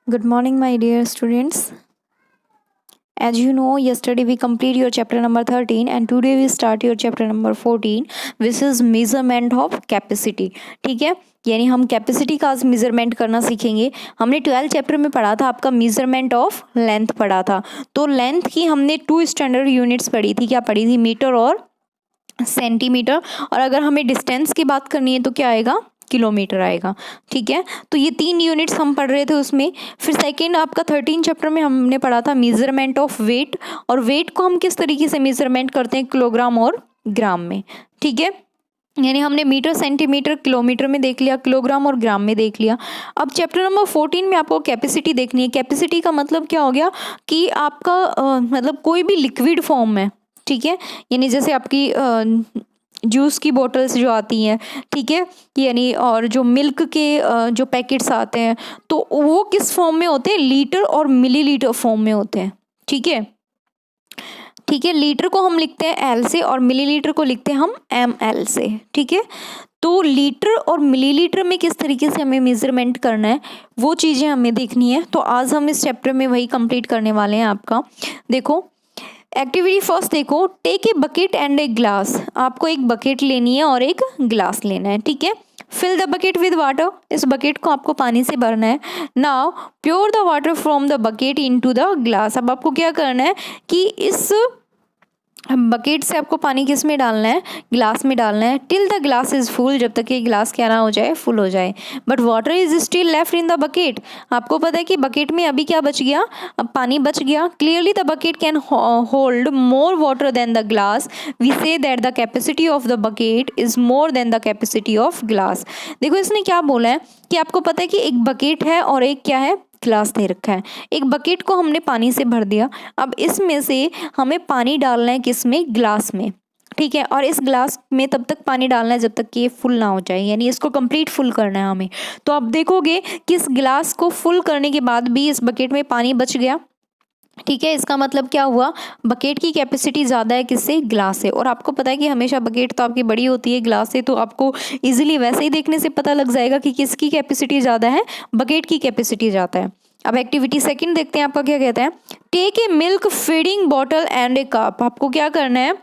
Good morning, my dear students. As you know, yesterday we complete your chapter number 13 and today we start your chapter number 14, which is measurement of capacity. ठीक है, यानी हम capacity का आज measurement करना सीखेंगे। हमने 12 chapter में पढ़ा था, आपका मेजरमेंट ऑफ लेंथ पढ़ा था। तो लेंथ की हमने 2 स्टैंडर्ड यूनिट्स पढ़ी थी। क्या पढ़ी थी? मीटर और सेंटीमीटर। और अगर हमें डिस्टेंस की बात करनी है तो क्या आएगा? किलोमीटर आएगा। ठीक है, तो ये 3 यूनिट्स हम पढ़ रहे थे उसमें। फिर सेकेंड आपका 13 चैप्टर में हमने पढ़ा था मेजरमेंट ऑफ वेट, और वेट को हम किस तरीके से मेजरमेंट करते हैं? किलोग्राम और ग्राम में। ठीक है, यानी हमने मीटर, सेंटीमीटर, किलोमीटर में देख लिया, किलोग्राम और ग्राम में देख लिया। अब चैप्टर नंबर 14 में आपको कैपेसिटी देखनी है। कैपेसिटी का मतलब क्या हो गया कि आपका मतलब कोई भी लिक्विड फॉर्म में, ठीक है, यानी जैसे आपकी जूस की बोतल्स जो आती हैं, ठीक है, यानी और जो मिल्क के जो पैकेट्स आते हैं, तो वो किस फॉर्म में होते हैं? लीटर और मिलीलीटर फॉर्म में होते हैं। ठीक है, ठीक है, लीटर को हम लिखते हैं एल से और मिलीलीटर को लिखते हैं हम ml से। ठीक है, तो लीटर और मिलीलीटर में किस तरीके से हमें मेजरमेंट करना है वो चीज़ें हमें देखनी है। तो आज हम इस चैप्टर में वही कंप्लीट करने वाले हैं। आपका देखो एक्टिविटी फर्स्ट देखो, take a bucket and a glass. आपको एक बकेट लेनी है और एक ग्लास लेना है। ठीक है, fill the bucket with water. इस बकेट को आपको पानी से भरना है। Now pour the water from the bucket into the glass. अब आपको क्या करना है कि इस बकेट से आपको पानी किस में डालना है? ग्लास में डालना है। Till the glass is full, जब तक ये ग्लास क्या ना हो जाए? फुल हो जाए। But water is still left in the bucket. आपको पता है कि बकेट में अभी क्या बच गया? अब पानी बच गया। Clearly the bucket can hold more water than the glass. We say that the capacity of the bucket is more than the capacity of glass. देखो इसने क्या बोला है कि आपको पता है कि एक बकेट है और एक क्या है? ग्लास दे रखा है। एक बकेट को हमने पानी से भर दिया। अब इसमें से हमें पानी डालना है किस में? ग्लास में। ठीक है, और इस ग्लास में तब तक पानी डालना है जब तक कि ये फुल ना हो जाए, यानी इसको कंप्लीट फुल करना है हमें। तो आप देखोगे कि इस ग्लास को फुल करने के बाद भी इस बकेट में पानी बच गया। ठीक है, इसका मतलब क्या हुआ? बकेट की कैपेसिटी ज़्यादा है किससे? ग्लास से। और आपको पता है कि हमेशा बकेट तो आपकी बड़ी होती है ग्लास से, तो आपको इजीली वैसे ही देखने से पता लग जाएगा कि किसकी कैपेसिटी ज़्यादा है? बकेट की कैपेसिटी ज़्यादा है। अब एक्टिविटी सेकंड देखते हैं, आपका क्या कहता है? Take a milk feeding bottle and a cup. आपको क्या करना है?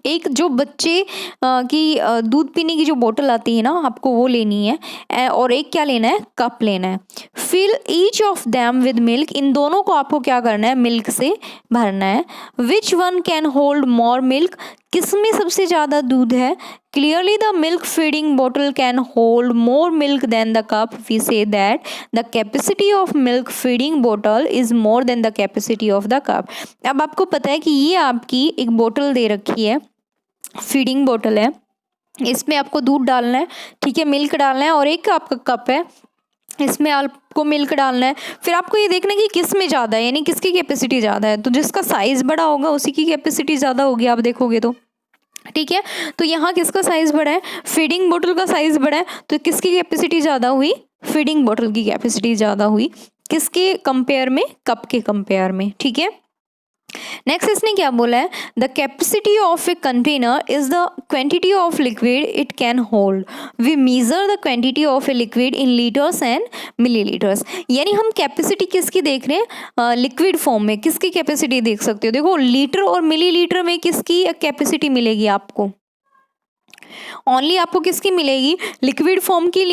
एक जो बच्चे की दूध पीने की जो बोतल आती है ना, आपको वो लेनी है। और एक क्या लेना है? कप लेना है। Fill each of them with milk. इन दोनों को आपको क्या करना है? मिल्क से भरना है। Which one can hold more milk. किसमें सबसे ज़्यादा दूध है? Clearly the milk feeding bottle can hold more milk than the cup. We say that the capacity of milk feeding bottle is more than the capacity of the cup. अब आपको पता है कि ये आपकी एक बोतल दे रखी है, फीडिंग बोतल है, इसमें आपको दूध डालना है, ठीक है, मिल्क डालना है, और एक आपका कप है, इसमें आपको मिल्क डालना है। फिर आपको ये देखना है कि किस में ज़्यादा है, यानी किसकी कैपेसिटी ज़्यादा है। तो जिसका साइज़ बड़ा होगा उसी की कैपेसिटी ज़्यादा होगी, आप देखोगे तो। ठीक है, तो यहाँ किसका साइज़ बड़ा है? फीडिंग बोतल का साइज़ बड़ा है, तो किसकी कैपेसिटी ज़्यादा हुई? फीडिंग बोतल की कैपेसिटी ज़्यादा हुई। किसके कंपेयर में? कप के कंपेयर में। ठीक है, नेक्स्ट इसने क्या बोला है? The capacity of a container is the quantity of liquid it can hold. We measure the quantity of a liquid in litres and millilitres. यानी हम कैपेसिटी किसकी देख रहे हैं? लिक्विड फॉर्म में किसकी कैपेसिटी देख सकते हो? देखो लीटर और मिलीलीटर में किसकी कैपेसिटी मिलेगी आपको? ओनली आपको किसकी मिलेगी? लिक्विड फॉर्म की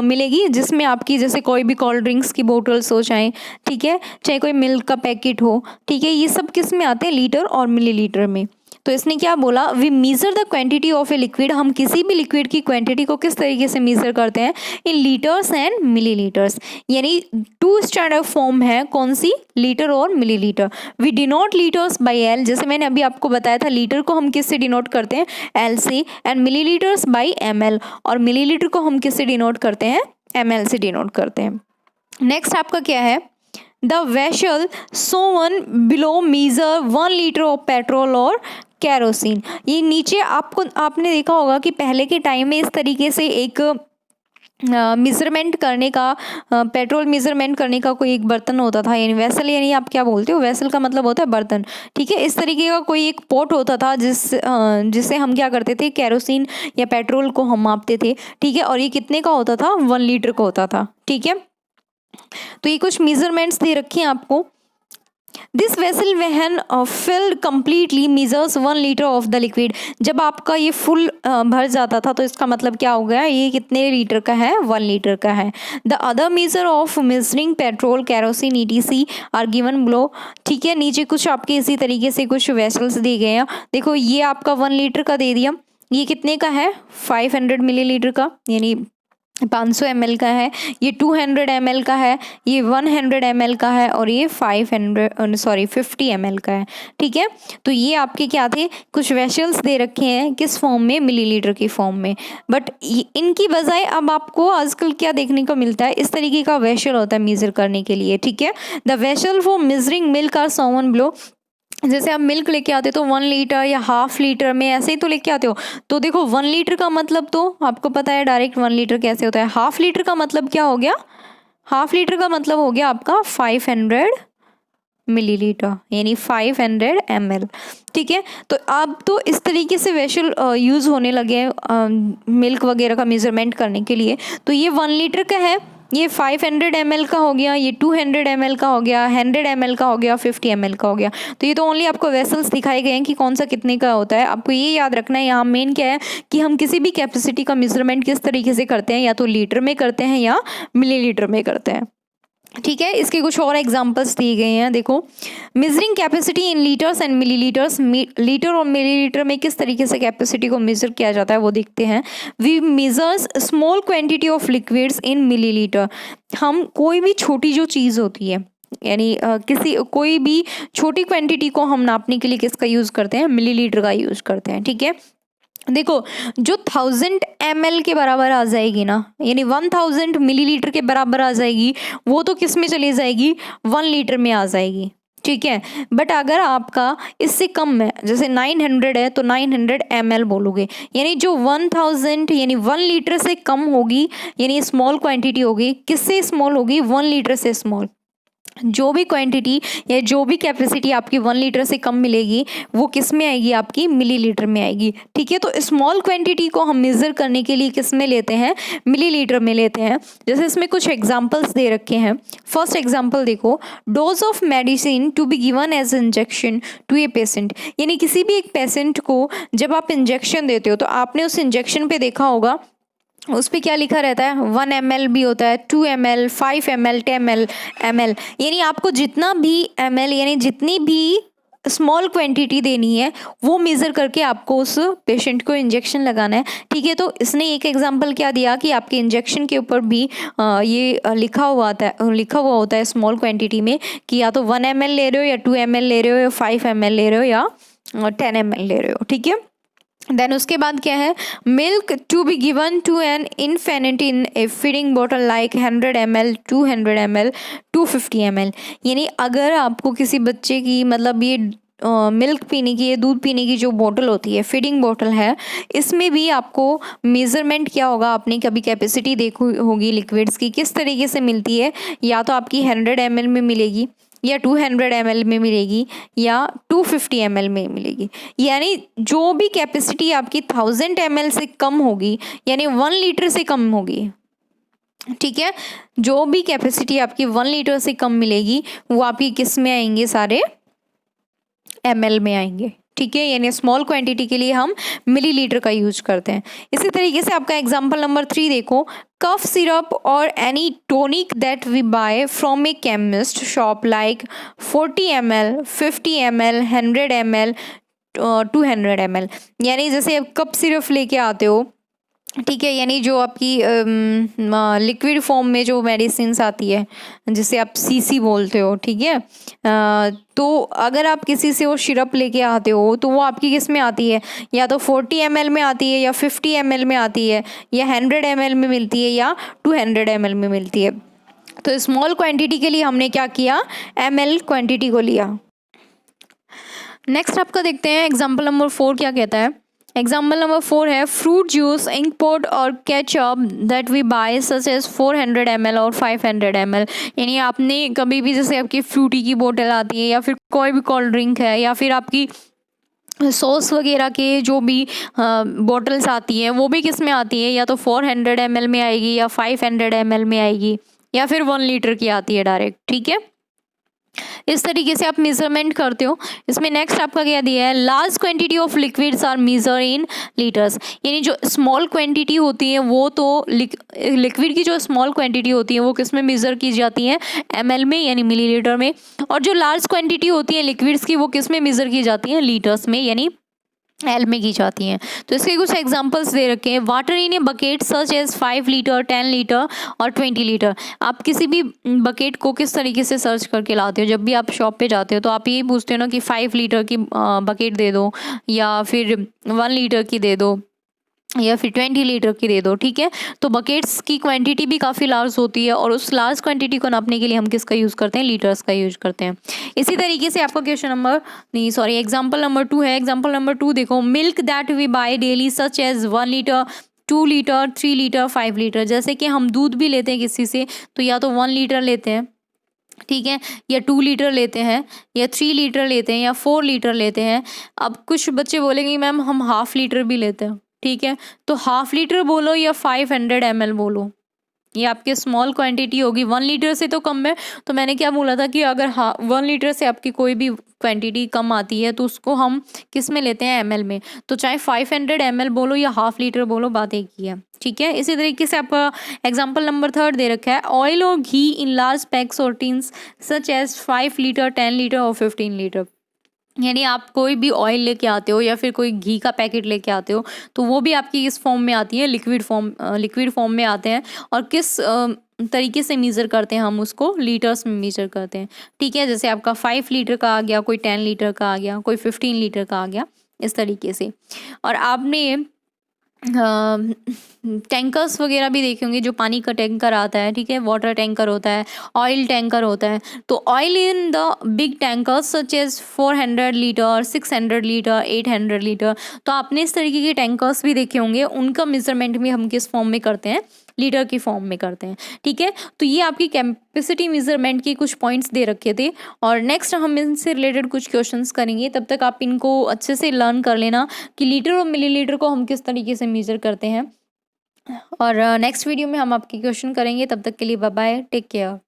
मिलेगी, जिसमें आपकी जैसे कोई भी कोल्ड ड्रिंक्स की बोतल्स हो, चाहे, ठीक है, चाहे कोई मिल्क का पैकेट हो, ठीक है, ये सब किस में आते हैं? लीटर और मिलीलीटर में। तो इसने क्या बोला? We measure the quantity of a liquid. हम किसी भी लिक्विड की क्वांटिटी को किस तरीके से मेजर करते हैं? In litres and millilitres. यानी 2 स्टैंडर्ड फॉर्म है, कौन सी? लीटर और millilitre. We denote litres by L. जैसे मैंने अभी आपको बताया था, लीटर को हम किससे डिनोट करते हैं? एल से। And millilitres by ml। और मिलीलीटर को हम किससे डिनोट करते हैं? ml से डिनोट करते हैं। नेक्स्ट आपका क्या है? The vessel shown below measure 1 litre of petrol और कैरोसिन। ये नीचे आपने देखा होगा कि पहले के टाइम में इस तरीके से एक मेजरमेंट करने का, पेट्रोल मेजरमेंट करने का कोई एक बर्तन होता था, यानी वेसल, यानी आप क्या बोलते हो? वेसल का मतलब होता है बर्तन। ठीक है, इस तरीके का कोई एक पॉट होता था जिससे हम क्या करते थे? कैरोसिन या पेट्रोल को हम मापते थे। ठीक है, और ये कितने का होता था? 1 लीटर का होता था। ठीक है, तो ये कुछ मेजरमेंट्स दे रखे हैं आपको। This vessel when filled completely measures 1 litre of the liquid. जब आपका ये फुल भर जाता था तो इसका मतलब क्या हो गया, ये कितने लीटर का है, 1 लीटर का है। The other measure of measuring petrol, kerosene, ETC are given below. ठीक है, नीचे कुछ आपके इसी तरीके से कुछ वेसल्स दिए गए हैं। देखो ये आपका 1 लीटर का दे दिया, ये कितने का है, 500 मिलीलीटर का, यानी 500 ml का है, ये 200 ml का है, ये 100 ml का है, और ये 50 ml का है। ठीक है, तो ये आपके क्या थे, कुछ वेसल्स दे रखे हैं, किस फॉर्म में, मिलीलीटर की फॉर्म में। बट इनकी बजाय अब आपको आजकल क्या देखने को मिलता है, इस तरीके का वेसल होता है मेजर करने के लिए। ठीक है, the vessel for measuring milk are shown below. जैसे आप मिल्क लेके आते तो 1 लीटर या हाफ लीटर में ऐसे ही तो लेके आते हो। तो देखो 1 लीटर का मतलब तो आपको पता है डायरेक्ट 1 लीटर कैसे होता है। हाफ लीटर का मतलब क्या हो गया, हाफ लीटर का मतलब हो गया आपका 500 मिलीलीटर, यानी 500 ml। ठीक है, तो अब तो इस तरीके से वेसल यूज़ होने लगे हैं मिल्क वगैरह का मेजरमेंट करने के लिए। तो ये 1 लीटर का है, ये 500 ml का हो गया, ये 200 ml का हो गया, 100 ml का हो गया, 50 ml का हो गया। तो ये तो ओनली आपको वेसल्स दिखाए गए हैं कि कौन सा कितने का होता है। आपको ये याद रखना है यहाँ मेन क्या है कि हम किसी भी कैपेसिटी का मेजरमेंट किस तरीके से करते हैं, या तो लीटर में करते हैं या मिलीलीटर में करते हैं। ठीक है, इसके कुछ और एग्जांपल्स दिए गए हैं। देखो, measuring capacity in litres and millilitres, litre और मिलीलीटर में किस तरीके से कैपेसिटी को मेजर किया जाता है वो देखते हैं। We measures small quantity of liquids in millilitre. हम कोई भी छोटी जो चीज़ होती है, यानी कोई भी छोटी क्वांटिटी को हम नापने के लिए किसका यूज़ करते हैं, मिलीलीटर का यूज़ करते हैं। ठीक है, देखो जो 1000 ml के बराबर आ जाएगी ना, यानी 1000 मिलीलीटर के बराबर आ जाएगी, वो तो किस में चली जाएगी, 1 लीटर में आ जाएगी। ठीक है, बट अगर आपका इससे कम है, जैसे 900 है तो 900 ml बोलोगे, यानी जो 1000 यानी 1 लीटर से कम होगी, यानी स्मॉल क्वांटिटी होगी। किससे स्मॉल होगी, 1 लीटर से स्मॉल। जो भी क्वांटिटी या जो भी कैपेसिटी आपकी 1 लीटर से कम मिलेगी वो किस में आएगी, आपकी मिलीलीटर में आएगी। ठीक है, तो स्मॉल क्वांटिटी को हम मेजर करने के लिए किस में लेते हैं, मिलीलीटर में लेते हैं। जैसे इसमें कुछ एग्जांपल्स दे रखे हैं। फर्स्ट एग्जांपल देखो, dose of medicine to be given as injection to a patient. यानी किसी भी एक पेशेंट को जब आप इंजेक्शन देते हो तो आपने उस इंजेक्शन पे देखा होगा, उस पर क्या लिखा रहता है, 1 ml भी होता है, 2 ml, 5 ml, 10 ml। यानी आपको जितना भी ml यानी जितनी भी स्मॉल क्वांटिटी देनी है वो मेज़र करके आपको उस पेशेंट को इंजेक्शन लगाना है। ठीक है, तो इसने एक एग्जांपल क्या दिया कि आपके इंजेक्शन के ऊपर भी ये लिखा हुआ होता है स्मॉल क्वांटिटी में कि या तो 1 ml ले रहे हो, या 2 ml ले रहे हो, या 5 ml ले रहे हो, या 10 ml ले रहे हो। ठीक है, देन उसके बाद क्या है, milk to be given to an infant in a feeding bottle like 100 ml, 200 ml, 250 ml। यानी अगर आपको किसी बच्चे की मतलब ये मिल्क पीने की, ये दूध पीने की जो बोतल होती है, फीडिंग बोतल है, इसमें भी आपको मेज़रमेंट क्या होगा, आपने कभी कैपेसिटी देखी होगी लिक्विड्स की किस तरीके से मिलती है, या तो आपकी 100 ml में मिलेगी, या 200 ml में मिलेगी, या 250 ml में मिलेगी। यानी जो भी कैपेसिटी आपकी 1000 ml से कम होगी, यानी 1 लीटर से कम होगी। ठीक है, जो भी कैपेसिटी आपकी 1 लीटर से कम मिलेगी वो आपकी किस में आएंगे, सारे ml में आएंगे। ठीक है, यानी स्मॉल क्वांटिटी के लिए हम मिलीलीटर का यूज करते हैं। इसी तरीके से आपका एग्जांपल नंबर 3 देखो, कफ सिरप और any tonic that we buy from a chemist shop like 40 ml, 50 ml, 100 ml, 200 ml। यानी जैसे आप कप सिरप लेके आते हो, ठीक है, यानी जो आपकी लिक्विड फॉर्म में जो मेडिसिन आती है जिसे आप सीसी बोलते हो। ठीक है, तो अगर आप किसी से वो सिरप लेके आते हो तो वो आपकी किस में आती है, या तो 40 ml में आती है, या 50 ml में आती है, या 100 ml में मिलती है, या 200 ml में मिलती है। तो स्मॉल क्वांटिटी के लिए हमने क्या किया, ml क्वांटिटी को लिया। नेक्स्ट आपका देखते हैं एग्जाम्पल नंबर 4 क्या कहता है। एग्जाम्पल नंबर 4 है, फ्रूट जूस, इंक पोट और ketchup that we buy such as 400 ml और 500 ml। यानी आपने कभी भी जैसे आपकी फ्रूटी की बोतल आती है, या फिर कोई भी कोल्ड ड्रिंक है, या फिर आपकी सॉस वगैरह के जो भी बॉटल्स आती हैं वो भी किस में आती है, या तो 400 ml में आएगी, या 500 ml में आएगी। या फिर 1 लीटर की आती है डायरेक्ट, ठीक है। इस तरीके से आप मेजरमेंट करते हो। इसमें नेक्स्ट आपका क्या दिया है, large quantity of liquids are measure in litres, यानी जो स्मॉल क्वांटिटी होती है वो तो लिक्विड की जो स्मॉल क्वांटिटी होती है वो किस में मेजर की जाती है, ml में यानी मिलीलीटर में, और जो लार्ज क्वांटिटी होती है लिक्विड्स की वो किस में मेजर की जाती है, लीटर्स में यानी एल में की जाती हैं। तो इसके कुछ एग्जांपल्स दे रखे हैं, water in a bucket such as 5 litre 10 litre और 20 लीटर। आप किसी भी बकेट को किस तरीके से सर्च करके लाते हो, जब भी आप शॉप पे जाते हो तो आप यही पूछते हो ना कि 5 लीटर की बकेट दे दो, या फिर 1 लीटर की दे दो, या फिर 20 लीटर की दे दो, ठीक है। तो बकेट्स की क्वांटिटी भी काफ़ी लार्ज होती है, और उस लार्ज क्वांटिटी को नापने के लिए हम किसका यूज़ करते हैं, लीटर्स का यूज करते हैं। इसी तरीके से आपका क्वेश्चन नंबर नहीं सॉरी एग्जाम्पल नंबर 2 है। एग्जाम्पल नंबर 2 देखो, milk that we buy daily such as 1 litre 2 litre 3 litre 5 litre. जैसे कि हम दूध भी लेते हैं किसी से तो या तो 1 लीटर लेते हैं, ठीक है, या 2 लीटर लेते हैं, या 3 लीटर लेते हैं, या 4 लीटर लेते हैं। अब कुछ बच्चे बोलेंगे मैम हम हाफ लीटर भी लेते हैं, ठीक है। तो हाफ लीटर बोलो या 500 ml बोलो, ये आपकी स्मॉल क्वांटिटी होगी। 1 लीटर से तो कम है, तो मैंने क्या बोला था कि अगर 1 लीटर से आपकी कोई भी क्वांटिटी कम आती है तो उसको हम किस में लेते हैं, ml में। तो चाहे 500 ml बोलो या हाफ लीटर बोलो, बात एक ही है, ठीक है। इसी तरीके से आपका एग्जाम्पल नंबर 3 दे रखा है, ऑयल और घी इन लार्ज पैक्स और tins such as 5 litre 10 litre और 15 लीटर। यानी आप कोई भी ऑयल लेके आते हो या फिर कोई घी का पैकेट लेके आते हो तो वो भी आपकी इस फॉर्म में आती है, लिक्विड फॉर्म में आते हैं। और किस तरीके से मेज़र करते हैं, हम उसको लीटर्स में मेज़र करते हैं, ठीक है। जैसे आपका 5 लीटर का आ गया, कोई 10 लीटर का आ गया, कोई 15 लीटर का आ गया, इस तरीके से। और आपने टैंकर्स वगैरह भी देखे होंगे, जो पानी का टैंकर आता है, ठीक है, वाटर टैंकर होता है, ऑयल टैंकर होता है। तो oil in the big tankers such as 400 litre 600 litre 800 litre. तो आपने इस तरीके के टैंकर्स भी देखे होंगे, उनका मेजरमेंट भी हम किस फॉर्म में करते हैं, लीटर की फॉर्म में करते हैं, ठीक है। तो ये आपकी कैपेसिटी मेजरमेंट के कुछ पॉइंट्स दे रखे थे, और नेक्स्ट हम इनसे रिलेटेड कुछ क्वेश्चंस करेंगे। तब तक आप इनको अच्छे से लर्न कर लेना कि लीटर और मिलीलीटर को हम किस तरीके से मेजर करते हैं। और नेक्स्ट वीडियो में हम आपके क्वेश्चन करेंगे। तब तक के लिए बाय बाय, टेक केयर।